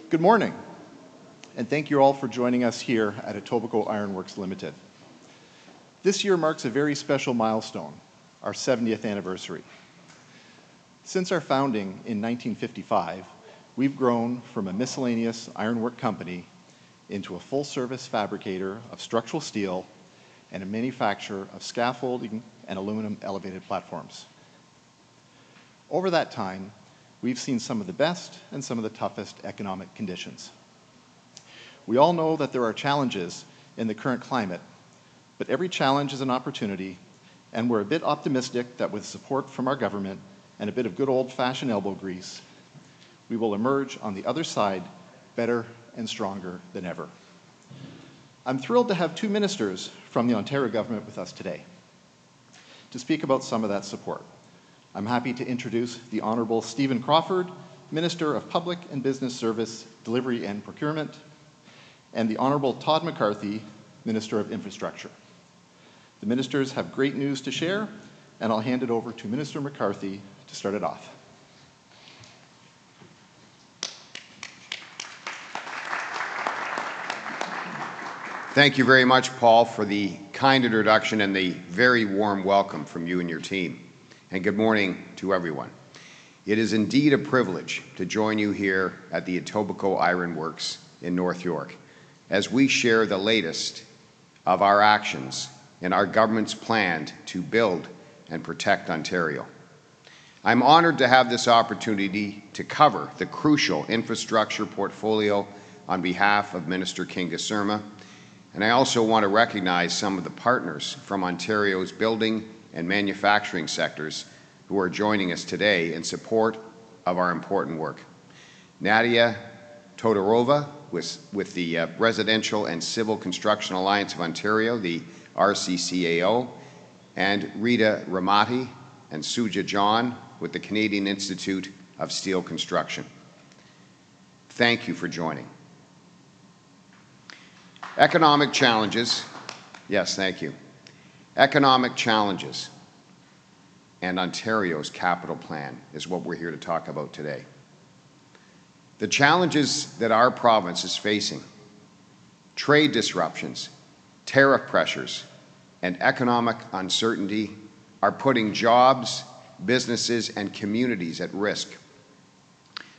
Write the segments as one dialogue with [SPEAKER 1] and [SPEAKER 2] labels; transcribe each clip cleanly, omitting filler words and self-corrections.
[SPEAKER 1] Good morning, and thank you all for joining us here at Etobicoke Iron Works Limited. This year marks a very special milestone, our 70th anniversary. Since our founding in 1955, we've grown from a miscellaneous ironwork company into a full-service fabricator of structural steel and a manufacturer of scaffolding and aluminum elevated platforms. Over that time, we've seen some of the best and some of the toughest economic conditions. We all know that there are challenges in the current climate, but every challenge is an opportunity, and we're a bit optimistic that with support from our government and a bit of good old-fashioned elbow grease, we will emerge on the other side better and stronger than ever. I'm thrilled to have two ministers from the Ontario government with us today to speak about some of that support. I'm happy to introduce the Honourable Stephen Crawford, Minister of Public and Business Service, Delivery and Procurement, and the Honourable Todd McCarthy, Minister of Infrastructure. The ministers have great news to share, and I'll hand it over to Minister McCarthy to start it off.
[SPEAKER 2] Thank you very much, Paul, for the kind introduction and the very warm welcome from you and your team. And good morning to everyone. It is indeed a privilege to join you here at the Etobicoke Iron Works in North York as we share the latest of our actions in our government's plan to build and protect Ontario. I'm honored to have this opportunity to cover the crucial infrastructure portfolio on behalf of Minister Kinga-Surma, and I also want to recognize some of the partners from Ontario's building and manufacturing sectors who are joining us today in support of our important work. Nadia Todorova with the Residential and Civil Construction Alliance of Ontario, the RCCAO, and Rita Ramati and Suja John with the Canadian Institute of Steel Construction. Thank you for joining. Economic challenges, yes, thank you. Economic challenges and Ontario's capital plan is what we're here to talk about today. The challenges that our province is facing, trade disruptions, tariff pressures, and economic uncertainty are putting jobs, businesses, and communities at risk.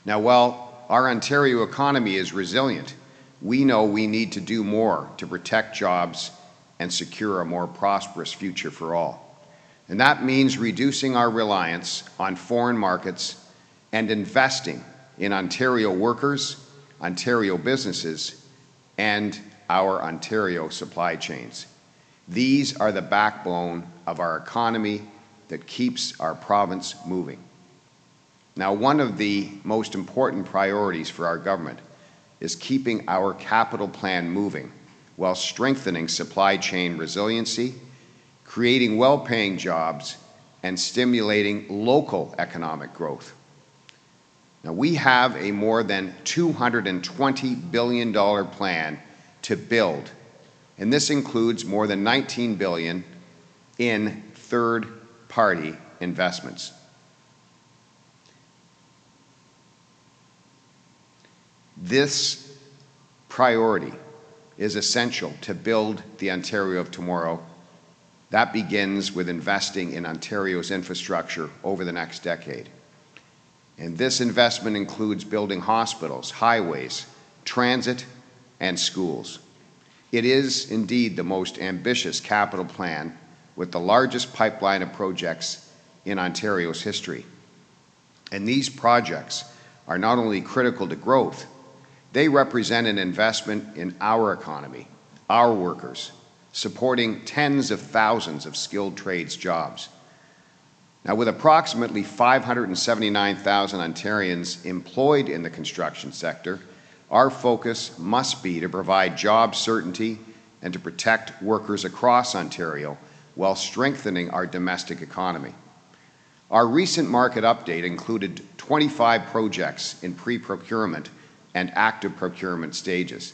[SPEAKER 2] Now, while our Ontario economy is resilient, we know we need to do more to protect jobs and secure a more prosperous future for all. And that means reducing our reliance on foreign markets and investing in Ontario workers, Ontario businesses, and our Ontario supply chains. These are the backbone of our economy that keeps our province moving. Now, one of the most important priorities for our government is keeping our capital plan moving while strengthening supply chain resiliency, creating well-paying jobs, and stimulating local economic growth. Now, we have a more than $220 billion plan to build, and this includes more than $19 billion in third-party investments. This priority is essential to build the Ontario of tomorrow. That begins with investing in Ontario's infrastructure over the next decade. And this investment includes building hospitals, highways, transit, and schools. It is indeed the most ambitious capital plan with the largest pipeline of projects in Ontario's history. And these projects are not only critical to growth, they represent an investment in our economy, our workers, supporting tens of thousands of skilled trades jobs. Now, with approximately 579,000 Ontarians employed in the construction sector, our focus must be to provide job certainty and to protect workers across Ontario while strengthening our domestic economy. Our recent market update included 25 projects in pre-procurement and active procurement stages,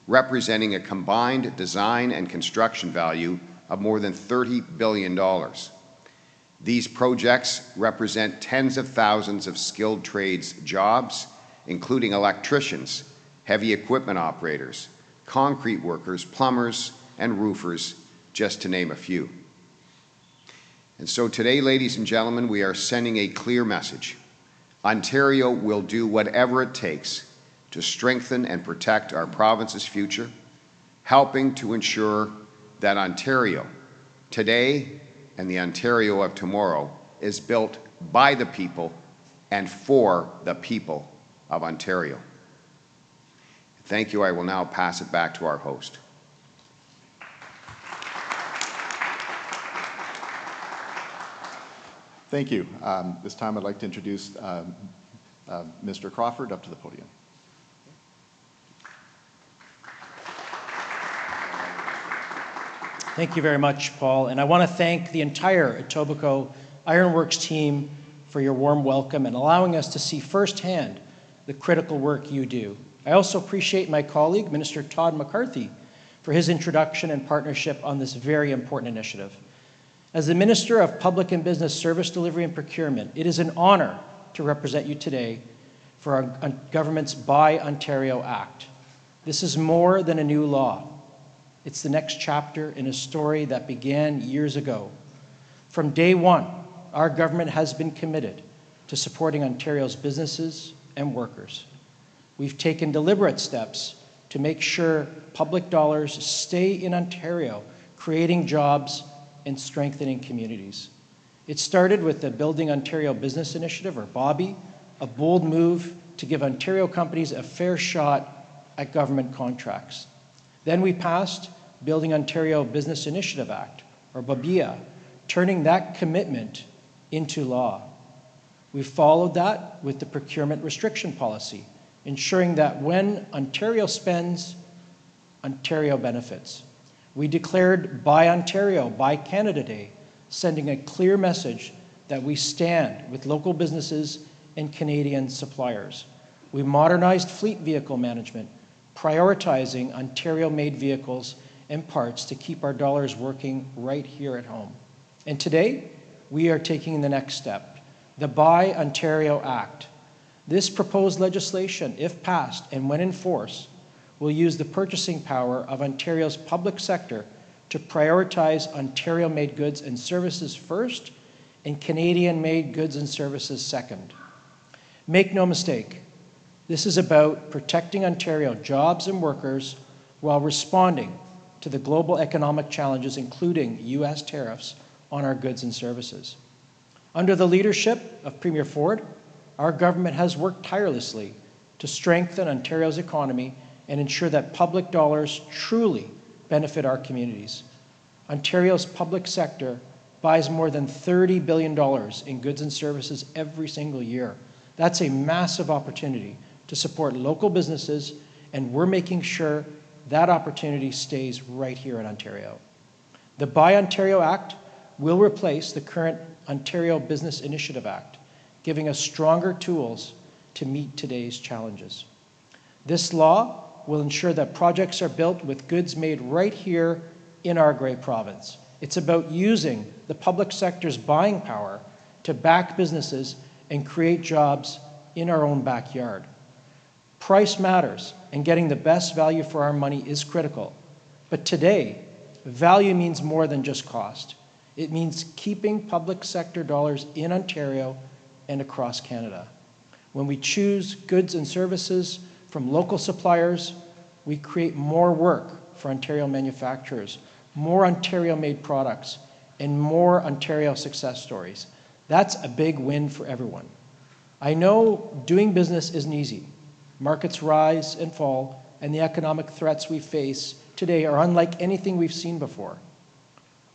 [SPEAKER 2] representing a combined design and construction value of more than $30 billion. These projects represent tens of thousands of skilled trades jobs, including electricians, heavy equipment operators, concrete workers, plumbers, and roofers, just to name a few. And so today, ladies and gentlemen, we are sending a clear message. Ontario will do whatever it takes to strengthen and protect our province's future, helping to ensure that Ontario today and the Ontario of tomorrow is built by the people and for the people of Ontario. Thank you. I will now pass it back to our host.
[SPEAKER 1] Thank you. This time I'd like to introduce Mr. Crawford up to the podium.
[SPEAKER 3] Thank you very much, Paul. And I want to thank the entire Etobicoke Ironworks team for your warm welcome and allowing us to see firsthand the critical work you do. I also appreciate my colleague, Minister Todd McCarthy, for his introduction and partnership on this very important initiative. As the Minister of Public and Business Service Delivery and Procurement, it is an honor to represent you today for our government's Buy Ontario Act. This is more than a new law. It's the next chapter in a story that began years ago. From day one, our government has been committed to supporting Ontario's businesses and workers. We've taken deliberate steps to make sure public dollars stay in Ontario, creating jobs and strengthening communities. It started with the Building Ontario Business Initiative, or BOBBY, a bold move to give Ontario companies a fair shot at government contracts. Then we passed Building Ontario Business Initiative Act, or BABIA, turning that commitment into law. We followed that with the procurement restriction policy, ensuring that when Ontario spends, Ontario benefits. We declared Buy Ontario, Buy Canada Day, sending a clear message that we stand with local businesses and Canadian suppliers. We modernized fleet vehicle management, prioritizing Ontario-made vehicles and parts to keep our dollars working right here at home. And today, we are taking the next step, the Buy Ontario Act. This proposed legislation, if passed and when in force, will use the purchasing power of Ontario's public sector to prioritize Ontario-made goods and services first and Canadian-made goods and services second. Make no mistake, this is about protecting Ontario jobs and workers while responding to the global economic challenges, including US tariffs on our goods and services. Under the leadership of Premier Ford, our government has worked tirelessly to strengthen Ontario's economy and ensure that public dollars truly benefit our communities. Ontario's public sector buys more than $30 billion in goods and services every single year. That's a massive opportunity to support local businesses, and we're making sure that opportunity stays right here in Ontario. The Buy Ontario Act will replace the current Ontario Business Initiative Act, giving us stronger tools to meet today's challenges. This law will ensure that projects are built with goods made right here in our great province. It's about using the public sector's buying power to back businesses and create jobs in our own backyard. Price matters, and getting the best value for our money is critical. But today, value means more than just cost. It means keeping public sector dollars in Ontario and across Canada. When we choose goods and services from local suppliers, we create more work for Ontario manufacturers, more Ontario-made products, and more Ontario success stories. That's a big win for everyone. I know doing business isn't easy. Markets rise and fall, and the economic threats we face today are unlike anything we've seen before.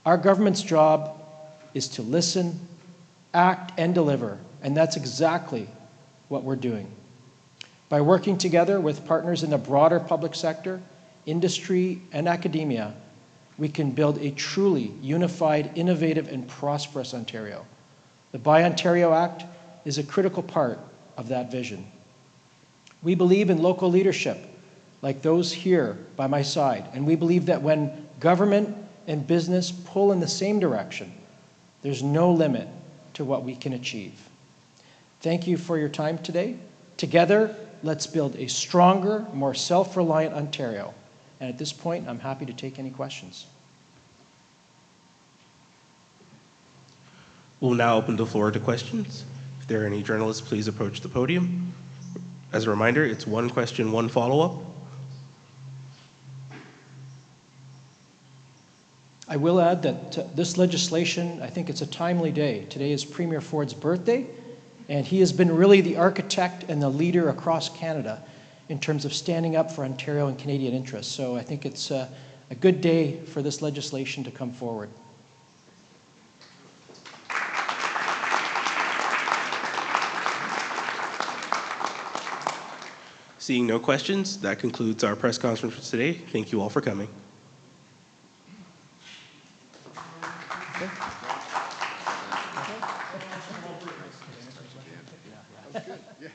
[SPEAKER 3] Our government's job is to listen, act, and deliver, and that's exactly what we're doing. By working together with partners in the broader public sector, industry, and academia, we can build a truly unified, innovative, and prosperous Ontario. The Buy Ontario Act is a critical part of that vision. We believe in local leadership, like those here by my side, and we believe that when government and business pull in the same direction, there's no limit to what we can achieve. Thank you for your time today. Together, let's build a stronger, more self-reliant Ontario. And at this point, I'm happy to take any questions.
[SPEAKER 4] We'll now open the floor to questions. If there are any journalists, please approach the podium. As a reminder, it's one question, one follow-up.
[SPEAKER 3] I will add that this legislation, I think it's a timely day. Today is Premier Ford's birthday, and he has been really the architect and the leader across Canada in terms of standing up for Ontario and Canadian interests. So I think it's a good day for this legislation to come forward.
[SPEAKER 4] Seeing no questions, that concludes our press conference for today. Thank you all for coming.
[SPEAKER 2] That was good. Yeah.